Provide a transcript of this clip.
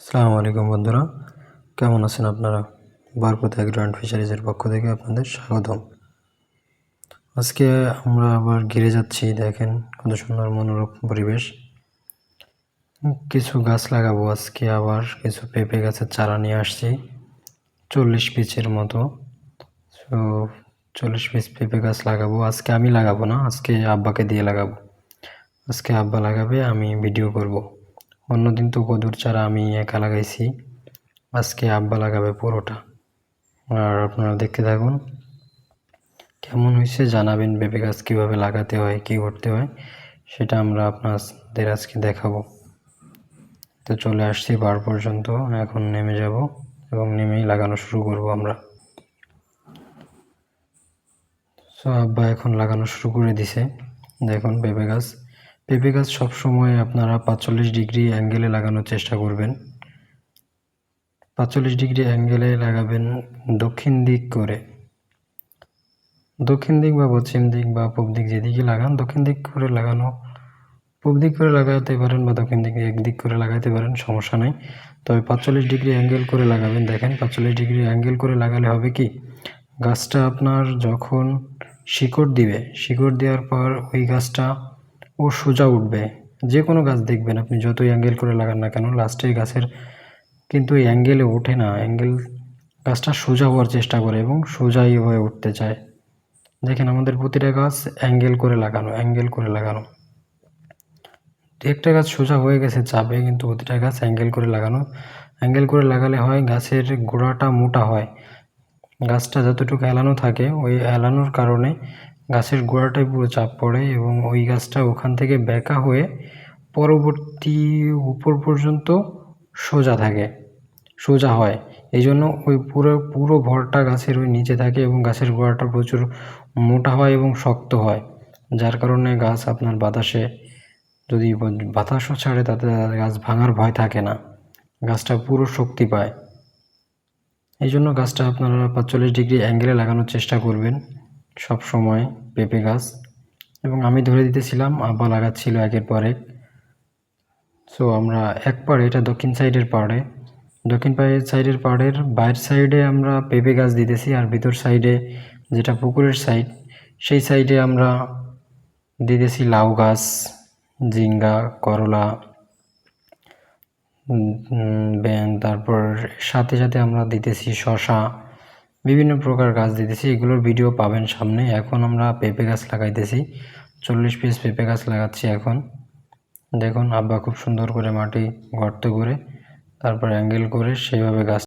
আসসালামু আলাইকুম বন্ধুরা, কেমন আছেন আপনারা? বরকত এগ্রো অ্যান্ড ফিশারিজের পক্ষ থেকে আপনাদের স্বাগতম। আজকে আমরা আবার ঘিরে যাচ্ছি। দেখেন কত সুন্দর মনোরম পরিবেশ। কিছু গাছ লাগাবো আজকে, আবার কিছু পেঁপে গাছের চারা নিয়ে আসছি 40 পিচের মতো। 40 পিস পেঁপে গাছ লাগাবো আজকে। আমি লাগাবো না, আজকে আব্বাকে দিয়ে লাগাবো। আজকে আব্বা লাগাবে, আমি ভিডিও করব। অন্যদিন তো কদুর চারা আমি একা লাগাইছি, আজকে আব্বা লাগাবে পুরোটা। আর আপনারা দেখতে থাকুন, কেমন হয়েছে জানাবেন। পেঁপে গাছ কীভাবে লাগাতে হয়, কী করতে হয়, সেটা আমরা আপনাদের আজকে দেখাবো। তো চলে আসছি বার পর্যন্ত, এখন নেমে যাব এবং নেমেই লাগানো শুরু করব আমরা। সো আব্বা এখন লাগানো শুরু করে দিছে। দেখুন পেঁপে গাছ সবসময় আপনারা 45 ডিগ্রি অ্যাঙ্গেলে লাগানোর চেষ্টা করবেন। 45 ডিগ্রি অ্যাঙ্গেলে লাগাবেন, দক্ষিণ দিক করে। দক্ষিণ দিক বা পশ্চিম দিক বা পূব দিক, যেদিকে লাগান দক্ষিণ দিক করে লাগানো, পূব দিক করে লাগাতে পারেন বা দক্ষিণ দিকে একদিক করে লাগাতে পারেন, সমস্যা নেই। তবে 45 ডিগ্রি অ্যাঙ্গেল করে লাগাবেন। দেখেন 45 ডিগ্রি অ্যাঙ্গেল করে লাগালে হবে কি, গাছটা আপনার যখন শিকড় দিবে, শিকড় দেওয়ার পর ওই গাছটা ও সোজা উঠবে। যে কোনো গাছ দেখবেন আপনি যতই অ্যাঙ্গেল করে লাগান না কেন, লাস্টে গাছের কিন্তু এই অ্যাঙ্গেলে ওঠে না। গাছটা সোজা হওয়ার চেষ্টা করে এবং সোজাই হয়ে উঠতে চায়। দেখেন আমাদের প্রতিটা গাছ অ্যাঙ্গেল করে লাগানো, অ্যাঙ্গেল করে লাগানো। একটা গাছ সোজা হয়ে গেছে চাপে, কিন্তু প্রতিটা গাছ অ্যাঙ্গেল করে লাগানো। অ্যাঙ্গেল করে লাগালে হয় গাছের গোড়াটা মোটা হয়। গাছটা যতটুকু এলানো থাকে, ওই এলানোর কারণে গাছের গোড়াটায় পুরো চাপ পড়ে এবং ওই গাছটা ওখান থেকে বেঁকা হয়ে পরবর্তী উপর পর্যন্ত সোজা থাকে, সোজা হয়। এই জন্য ওই পুরো ভরটা গাছের ওই নিচে থাকে এবং গাছের গোড়াটা প্রচুর মোটা হয় এবং শক্ত হয়। যার কারণে গাছ আপনার বাতাসে, যদি বাতাসও ছাড়ে তাতে গাছ ভাঙার ভয় থাকে না, গাছটা পুরো শক্তি পায়। এই জন্য গাছটা আপনারা 45 ডিগ্রি অ্যাঙ্গেলে লাগানোর চেষ্টা করবেন সব সময় পেঁপে গাছ। এবং আমি ধরে দিতেছিলাম, আব্বা লাগাচ্ছিল একের পর এক। সো আমরা এক পাড়ে, এটা দক্ষিণ সাইডের পাড়ে, দক্ষিণ সাইডের পাড়ের বাইরের সাইডে আমরা পেঁপে গাছ দিতেছি, আর ভিতর সাইডে যেটা পুকুরের সাইড, সেই সাইডে আমরা দিতেছি লাউ গাছ, ঝিঙ্গা, করলা, তারপর সাথে সাথে আমরা দিতেছি শসা, বিভিন্ন প্রকার গাছ দিতেছি। এগুলোর ভিডিও পাবেন সামনে। এখন আমরা পেঁপে গাছ লাগাইতেছি, 40 পিস পেঁপে গাছ লাগাচ্ছি এখন। দেখুন আব্বা খুব সুন্দর করে মাটি গর্ত করে তারপর অ্যাঙ্গেল করে সেইভাবে গাছ